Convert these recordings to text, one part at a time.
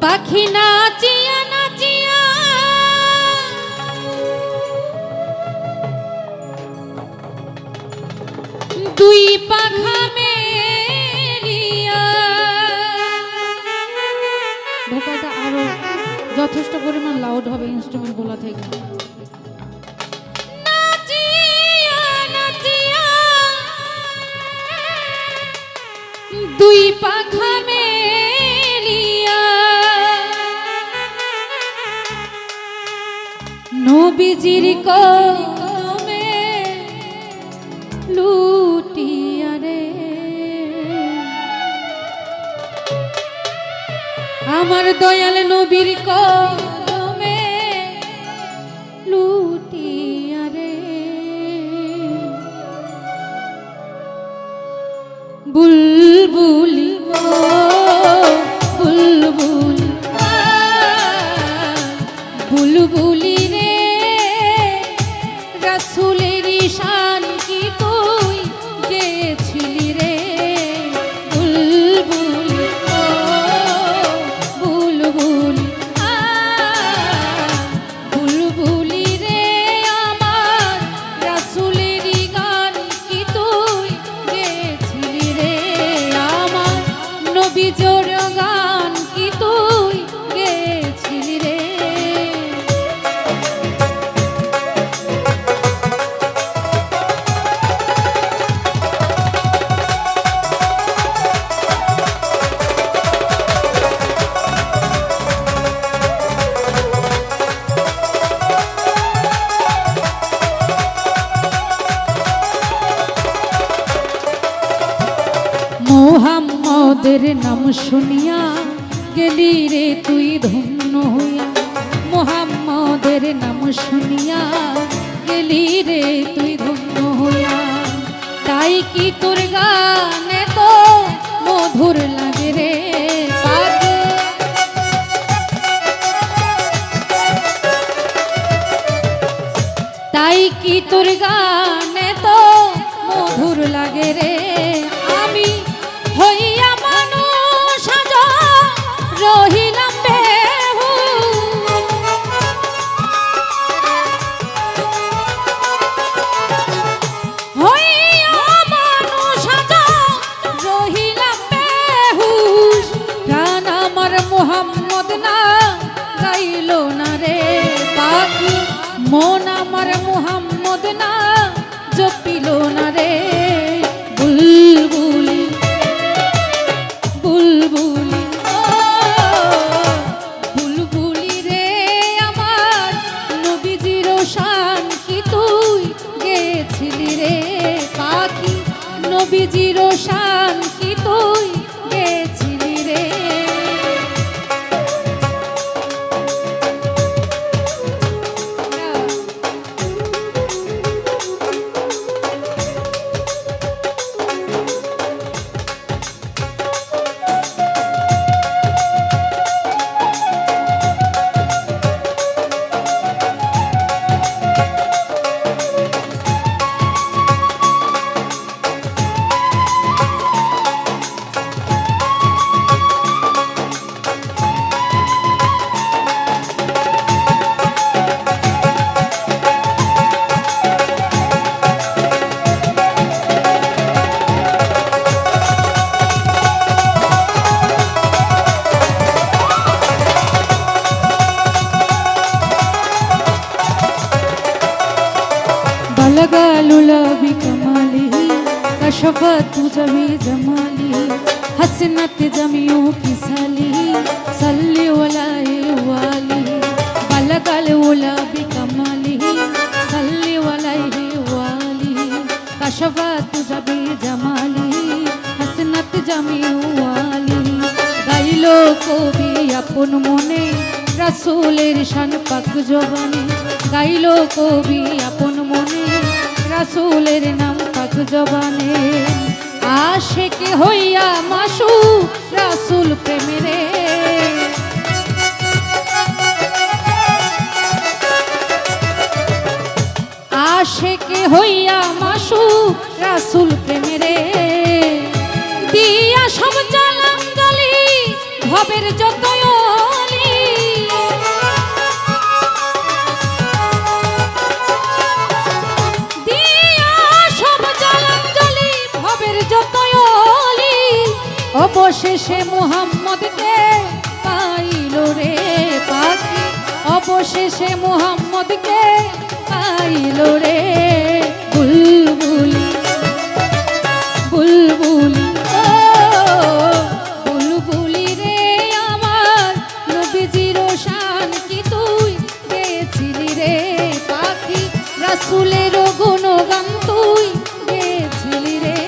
পাখি নাচিয়া নাচিয়া দুই পাখা মেলিয়া। ভোকালটা আরো যথেষ্ট পরিমাণ লাউড হবে ইনস্ট্রুমেন্ট গুলা থেকে। নাচিয়া নাচিয়া দুই পাখা মেলিয়া নবীজির কদমে লুটিয়া রে আমার দয়াল নবীর কদমে লুটিয়া রে বুলবুলি বুলবুলি বুলবুলি রে রাসূলের শান কি তুই গেছিলি রে বুলবুলি বুলবুলি বুলবুলি রে আমার রাসূলের গান কি তুই গেছিলি রে আমার নবীজোর গান কি তুই গেছিলি রে। মোহাম্মদের নাম শুনিয়া গেলি রে তুই ধন্য হইয়া। মোহাম্মদের নাম শুনিয়া গেলি রে তুই ধন্য হইয়া। তাই কি তোর গানে তো মধুর লাগে রে পাগল। তাই কি তোর গানে তো মধুর লাগে রে। আমি হইয়া মানুষ আজ রহিলাম বেহুশ। হইয়া মানুষ আজ রহিলাম বেহুশ। প্রাণ আমার মোহাম্মদ না গাইল না রে পাখি। মন আমার মোহাম্মদ না জপিল না রে বুলবুলি বুলবুলি বুলবুলি রে আমার নবীজির শান কি তুই গেছিলি রে পাখি। নবীজির শান কি তুই গেছিলি রে। बलगालुला बिकमाली कशफत जमी जमाली हसनत जमियों की साली सल्ली वलाए वाली। बलगालुला बिकमाली सल्ली वलाए वाली कशफत जमी जमाली हसनत जमियों वाली। गाइलो कवि अपन मने রাসূলের শান পাক জবানে। গাইলো কবি আপন মনে রাসূলের নাম পাক জবানে। আশিক হইয়া মাসুক রাসূল প্রেমে রে। আশিক হইয়া মাসুক রাসূল প্রেমে রে। দিয়া সব জালাঙ্গালি ভবের যতয় অবশেষে মুহাম্মদকে পাইল রে পাখি, অবশেষে মুহাম্মদকে পাইল রে বুলবুলি বুলবুলি ও বুলবুলি রে আমার নবীজির শান কি তুই গেছিলি রে পাখি, রাসূলের গুণগান তুই গেছিলি রে।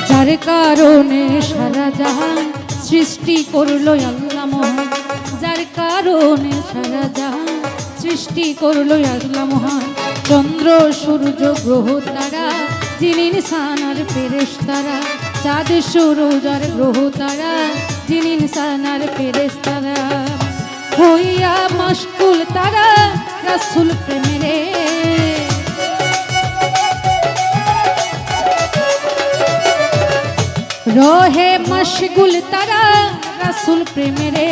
যার কারণে সারা জাহান সৃষ্টি করলো আল্লাহ মহান, যার কারণে সারা জাহান সৃষ্টি করলো আল্লাহ মহান, চন্দ্র সূর্য গ্রহ তারা যিনি ইনসান আর ফেরেশতারা, চাঁদ সূরজ আর গ্রহ তারা যিনি ইনসান আর ফেরেশতারা, হইয়া মশগুল তারা রাসূল প্রেমে রহে মশগুল তারা রাসূল প্রেমে রে।